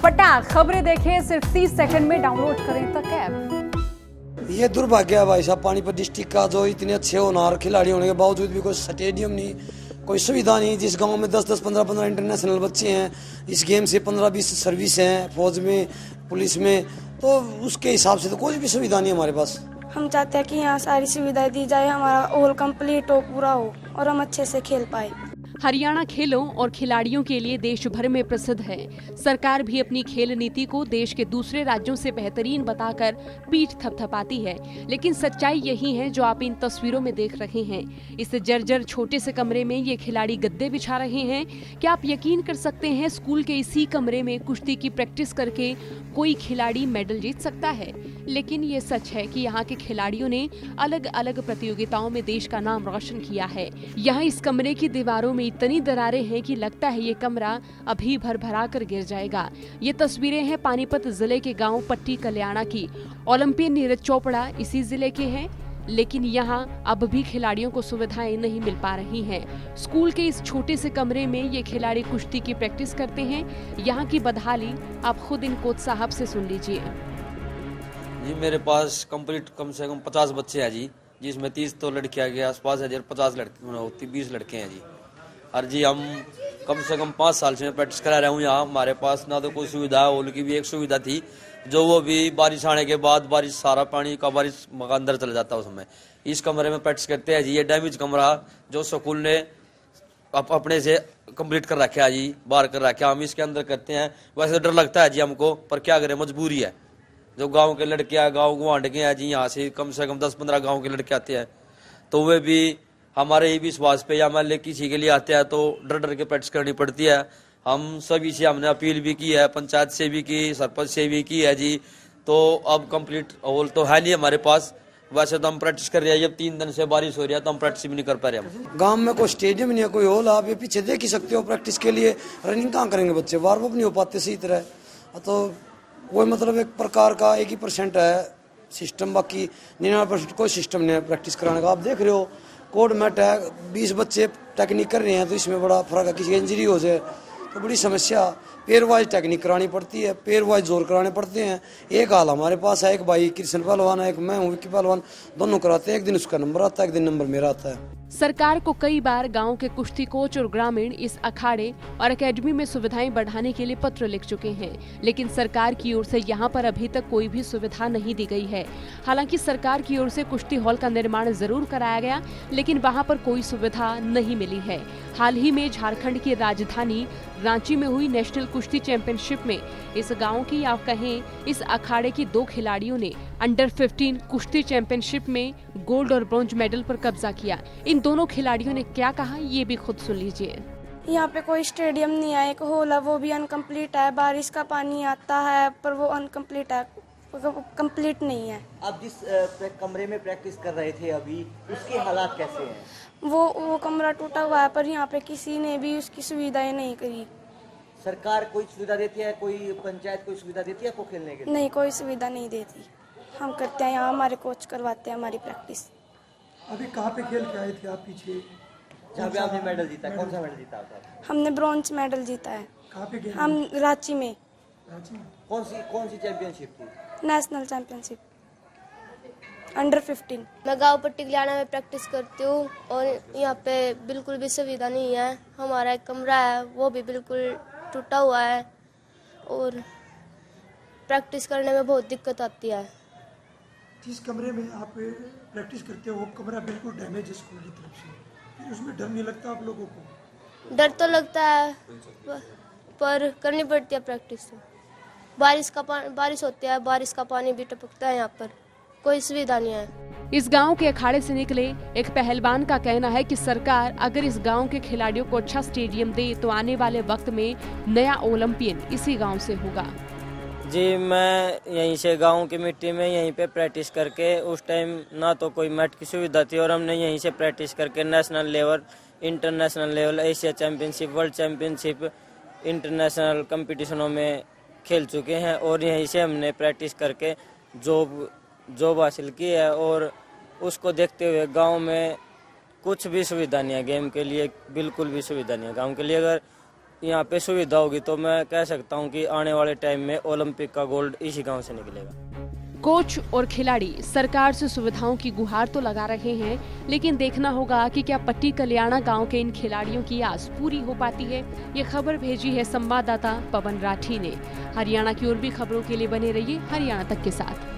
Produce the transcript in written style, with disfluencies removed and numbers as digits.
फटाक खबरें देखें सिर्फ 30 सेकंड में डाउनलोड करें तक ऐप। ये दुर्भाग्य है भाई साहब, पानीपत डिस्ट्रिक्ट का जो इतने अच्छे होनहार खिलाड़ी होने के बावजूद भी कोई स्टेडियम नहीं, कोई सुविधा नहीं। जिस गांव में 10-10, 15-15 इंटरनेशनल बच्चे हैं, इस गेम से 15-20 सर्विस हैं फौज में, पुलिस में, तो उसके हिसाब से तो कोई भी सुविधा नहीं हमारे पास। हम चाहते हैं कि यहाँ सारी सुविधाएं दी जाए, हमारा ऑल कंप्लीट हो, पूरा हो और हम अच्छे से खेल पाए। हरियाणा खेलों और खिलाड़ियों के लिए देश भर में प्रसिद्ध है। सरकार भी अपनी खेल नीति को देश के दूसरे राज्यों से बेहतरीन बताकर पीठ थपथपाती है, लेकिन सच्चाई यही है जो आप इन तस्वीरों में देख रहे हैं। इस जर्जर छोटे से कमरे में ये खिलाड़ी गद्दे बिछा रहे हैं। क्या आप यकीन कर सकते हैं, स्कूल के इसी कमरे में कुश्ती की प्रैक्टिस करके कोई खिलाड़ी मेडल जीत सकता है? लेकिन ये सच है कि यहाँ के खिलाड़ियों ने अलग अलग प्रतियोगिताओं में देश का नाम रोशन किया है। यहाँ इस कमरे की दीवारों में इतनी दरारें हैं कि लगता है ये कमरा अभी भरभरा कर गिर जाएगा। ये तस्वीरें हैं पानीपत जिले के गांव पट्टी कल्याणा की। ओलंपियन नीरज चोपड़ा इसी जिले के हैं, लेकिन यहाँ अब भी खिलाड़ियों को सुविधाएं नहीं मिल पा रही हैं। स्कूल के इस छोटे से कमरे में ये खिलाड़ी कुश्ती की प्रैक्टिस करते हैं। यहाँ की बदहाली आप खुद इन कोच साहब से सुन लीजिए। जी मेरे पास कंप्लीट कम से कम 50 बच्चे हैं जी, जिसमें 30 तो लड़कियां के आसपास है जी, 50 लड़के 20 लड़के हैं जी। और जी हम कम से कम 5 साल से मैं प्रैक्टिस करा रहा हूँ यहाँ। हमारे पास ना तो कोई सुविधा है, उनकी भी एक सुविधा थी जो वो भी बारिश आने के बाद, बारिश सारा पानी का बारिश अंदर चला जाता है उसमें। इस कमरे में प्रैक्टिस करते हैं जी। ये डैमेज कमरा जो स्कूल ने अपने से कंप्लीट कर रखा है जी, बाहर कर रखा है, हम इसके अंदर करते हैं। वैसे डर लगता है जी हमको, पर क्या करें, मजबूरी है। जो गांव के लड़के हैं, गांव गुआंढ के हैं जी, यहाँ से कम 10-15 गांव के लड़के आते हैं, तो वे भी हमारे ही विश्वास पे या मान ले किसी के लिए आते हैं तो डर डर के प्रैक्टिस करनी पड़ती है। हम सभी से हमने अपील भी की है, पंचायत से भी की, सरपंच से भी की है जी। तो अब कंप्लीट हॉल तो है नहीं हमारे पास। वैसे तो हम प्रैक्टिस कर रहे हैं, जब 3 दिन से बारिश हो रही है तो हम प्रैक्टिस भी नहीं कर पा रहे। हम गांव में कोई स्टेडियम नहीं है, कोई हॉल, आप ये पीछे देख ही सकते हो। प्रैक्टिस के लिए रनिंग कहाँ करेंगे बच्चे, वार्म अप नहीं हो पाते सही तरह। तो वही मतलब एक प्रकार का 1% है सिस्टम, बाकी 99% कोई सिस्टम नहीं है प्रैक्टिस कराने का। आप देख रहे हो कोड मैट है, 20 बच्चे टेक्निक कर रहे हैं, तो इसमें बड़ा फर्क है। किसी की इंजरी हो जाए तो बड़ी समस्या, पेयर वाइज टेक्निक करानी पड़ती है, पेयर वाइज जोर कराने पड़ते हैं। एक हाल हमारे पास है, एक भाई कृष्ण पहलवान है, एक मैं हूँ विक्की पहलवान, दोनों कराते हैं। एक दिन उसका नंबर आता है, एक दिन नंबर मेरा आता है। सरकार को कई बार गांव के कुश्ती कोच और ग्रामीण इस अखाड़े और एकेडमी में सुविधाएं बढ़ाने के लिए पत्र लिख चुके हैं, लेकिन सरकार की ओर से यहां पर अभी तक कोई भी सुविधा नहीं दी गई है। हालांकि सरकार की ओर से कुश्ती हॉल का निर्माण जरूर कराया गया, लेकिन वहां पर कोई सुविधा नहीं मिली है। हाल ही में झारखंड की राजधानी रांची में हुई नेशनल कुश्ती चैंपियनशिप में इस गाँव की या कहें इस अखाड़े की 2 खिलाड़ियों ने अंडर 15 कुश्ती चैंपियनशिप में गोल्ड और ब्रॉन्ज मेडल पर कब्जा किया। इन दोनों खिलाड़ियों ने क्या कहा, ये भी खुद सुन लीजिए। यहाँ पे कोई स्टेडियम नहीं है, एक हॉल है, वो भी अनकम्प्लीट है। बारिश का पानी आता है पर वो अनकम्प्लीट है, कंप्लीट नहीं है। आप जिस कमरे में प्रैक्टिस कर रहे थे अभी, उसके हालात कैसे हैं? वो कमरा टूटा हुआ है, पर यहाँ पे किसी ने भी उसकी सुविधाएं नहीं करी। सरकार कोई सुविधा देती है, कोई पंचायत कोई सुविधा देती है आपको खेलने के लिए? नहीं, कोई सुविधा नहीं देती। हम करते हैं यहाँ, हमारे कोच करवाते हैं हमारी प्रैक्टिस। अभी कहाँ पे खेल के आए थे आप पीछे? जहाँ पे आपने मेडल जीता, कौन सा मेडल जीता आपका? हमने ब्रॉन्ज मेडल जीता है। कहाँ पे गए? हम रांची में। रांची में? कौन सी चैंपियनशिप थी? National championship under 15। मैं गांव पट्टी कल्याणा में प्रैक्टिस करती हूँ और यहाँ पे बिल्कुल भी सुविधा नहीं है। हमारा एक कमरा है, वो भी बिल्कुल टूटा हुआ है और प्रैक्टिस करने में बहुत दिक्कत आती है। जिस कमरे में आप प्रैक्टिस करते हो वो कमरा बिल्कुल डैमेज है स्कूल की तरफ से, फिर उसमें डर नहीं लगता आप लोगों को? डर तो लगता है पर करनी पड़ती है प्रैक्टिस। बारिश होती है, बारिश का पानी भी टपकता है, यहाँ पर कोई सुविधा नहीं है। इस गांव के अखाड़े से निकले एक पहलवान का कहना है कि सरकार अगर इस गांव के खिलाड़ियों को अच्छा स्टेडियम दे तो आने वाले वक्त में नया ओलंपियन इसी गांव से होगा। जी मैं यहीं से गांव की मिट्टी में यहीं पे प्रैक्टिस करके, उस टाइम ना तो कोई मैट की सुविधा थी और हमने यहीं से प्रैक्टिस करके national level, international level, Asia championship, world championship, international कंपटीशनों में खेल चुके हैं और यहीं से हमने प्रैक्टिस करके जॉब हासिल की है। और उसको देखते हुए गांव में कुछ भी सुविधा नहीं है गेम के लिए, बिल्कुल भी सुविधा नहीं है गांव के लिए। अगर यहाँ पे सुविधा होगी तो मैं कह सकता हूँ कि आने वाले टाइम में ओलंपिक का गोल्ड इसी गांव से निकलेगा। कोच और खिलाड़ी सरकार से सुविधाओं की गुहार तो लगा रहे हैं, लेकिन देखना होगा कि क्या पट्टी कल्याणा गांव के इन खिलाड़ियों की आस पूरी हो पाती है। ये खबर भेजी है संवाददाता पवन राठी ने। हरियाणा की और भी खबरों के लिए बने रहिए हरियाणा तक के साथ।